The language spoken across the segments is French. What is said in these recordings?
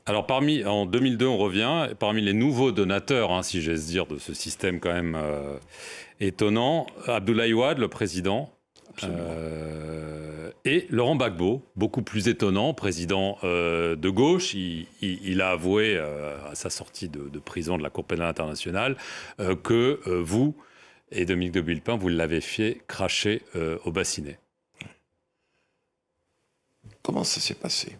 Alors en 2002, on revient, parmi les nouveaux donateurs, hein, si j'ose dire, de ce système quand même étonnant, Abdoulaye Wade, le président, et Laurent Gbagbo, beaucoup plus étonnant, président de gauche. Il a avoué à sa sortie de prison de la Cour pénale internationale que vous et Dominique de Villepin, vous l'avez fait cracher au bassinet. Comment ça s'est passé?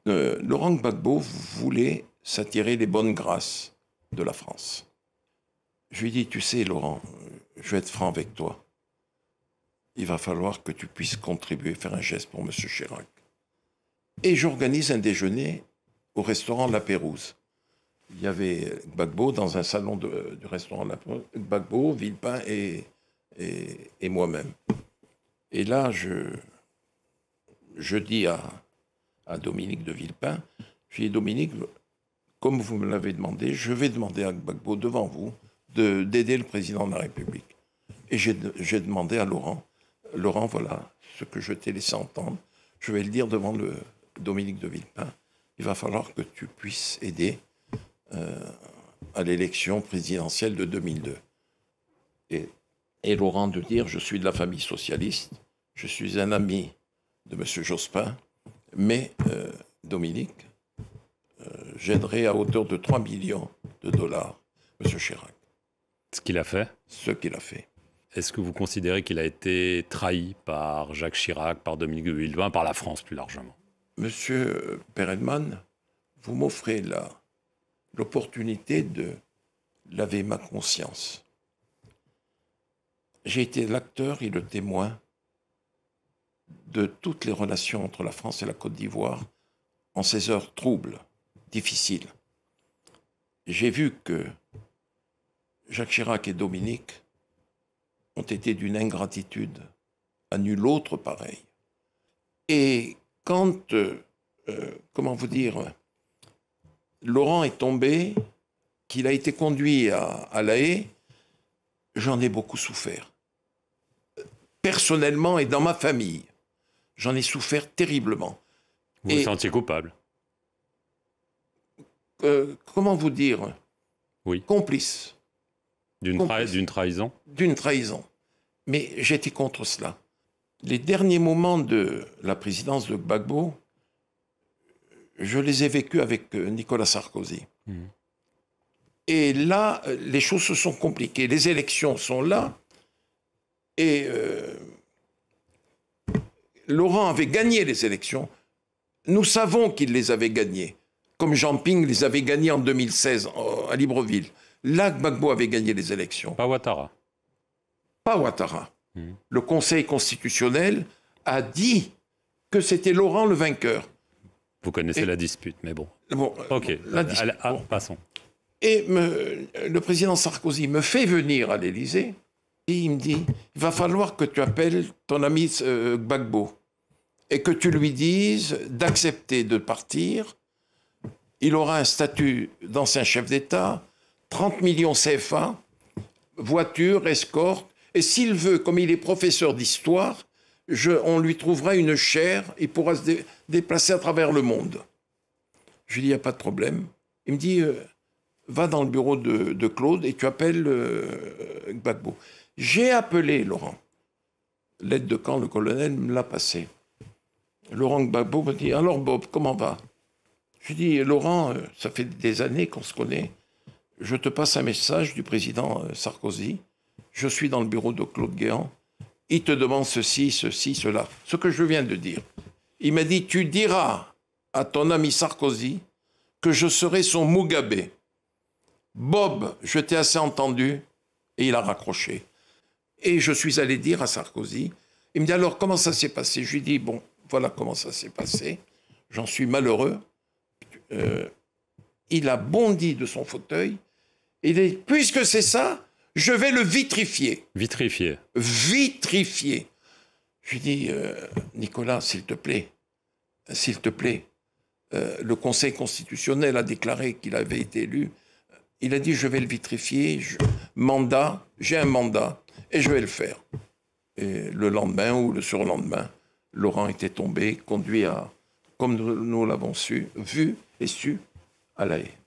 Laurent Gbagbo voulait s'attirer les bonnes grâces de la France. Je lui ai dit, tu sais Laurent, je vais être franc avec toi. Il va falloir que tu puisses contribuer, faire un geste pour M. Chirac. Et j'organise un déjeuner au restaurant La Pérouse. Il y avait Gbagbo dans un salon du restaurant La Pérouse, Gbagbo, Villepin et moi-même. Et là, je dis à Dominique de Villepin, je lui dis, Dominique, comme vous me l'avez demandé, je vais demander à Gbagbo devant vous d'aider le président de la République. Et j'ai demandé à Laurent, voilà ce que je t'ai laissé entendre, je vais le dire devant Dominique de Villepin, il va falloir que tu puisses aider à l'élection présidentielle de 2002. Et Laurent de dire, je suis de la famille socialiste, je suis un ami de M. Jospin, mais Dominique, j'aiderai à hauteur de 3 millions de dollars M. Chirac. Ce qu'il a fait? Ce qu'il a fait. Est-ce que vous considérez qu'il a été trahi par Jacques Chirac, par Dominique de Villepin, par la France plus largement? Monsieur Perelman, vous m'offrez l'opportunité de laver ma conscience. J'ai été l'acteur et le témoin de toutes les relations entre la France et la Côte d'Ivoire en ces heures troubles, difficiles. J'ai vu que Jacques Chirac et Dominique ont été d'une ingratitude à nul autre pareil. Et quand, comment vous dire, Laurent est tombé, qu'il a été conduit à La Haye, j'en ai beaucoup souffert. Personnellement et dans ma famille, j'en ai souffert terriblement. Vous vous sentiez coupable? Comment vous dire? Oui. Complice. D'une trahison? D'une trahison. Mais j'étais contre cela. Les derniers moments de la présidence de Gbagbo, je les ai vécus avec Nicolas Sarkozy. Et là, les choses se sont compliquées. Les élections sont là. Et Laurent avait gagné les élections. Nous savons qu'il les avait gagnées. Comme Jean Ping les avait gagnées en 2016 à Libreville. Là, Gbagbo avait gagné les élections. Pas Ouattara. Pas Ouattara. Le Conseil constitutionnel a dit que c'était Laurent le vainqueur. Vous connaissez la dispute, mais bon. Ok, passons. Et le président Sarkozy me fait venir à l'Élysée et il me dit, il va falloir que tu appelles ton ami Gbagbo et que tu lui dises d'accepter de partir. Il aura un statut d'ancien chef d'État, 30 millions CFA, voiture, escorte, et s'il veut, comme il est professeur d'histoire, on lui trouvera une chaire, il pourra se déplacer à travers le monde. Je lui dis, il n'y a pas de problème. Il me dit, va dans le bureau de Claude et tu appelles Gbagbo. J'ai appelé Laurent. L'aide de camp, le colonel, me l'a passé. Laurent Gbagbo me dit, alors Bob, comment va? Je lui dis, Laurent, ça fait des années qu'on se connaît. Je te passe un message du président Sarkozy. Je suis dans le bureau de Claude Guéant. Il te demande ceci, ceci, cela. Ce que je viens de dire. Il m'a dit, tu diras à ton ami Sarkozy que je serai son Mugabe. Bob, je t'ai assez entendu. Et il a raccroché. Et je suis allé dire à Sarkozy, il me dit, alors comment ça s'est passé? Je lui dis, bon, voilà comment ça s'est passé. J'en suis malheureux. Il a bondi de son fauteuil. Il dit, puisque c'est ça, je vais le vitrifier. Vitrifier. Vitrifier. Je lui dis, Nicolas, s'il te plaît, le Conseil constitutionnel a déclaré qu'il avait été élu. Il a dit, je vais le vitrifier, j'ai un mandat, et je vais le faire. Et le lendemain ou le surlendemain, Laurent était tombé, conduit comme nous l'avons vu et su à La Haye.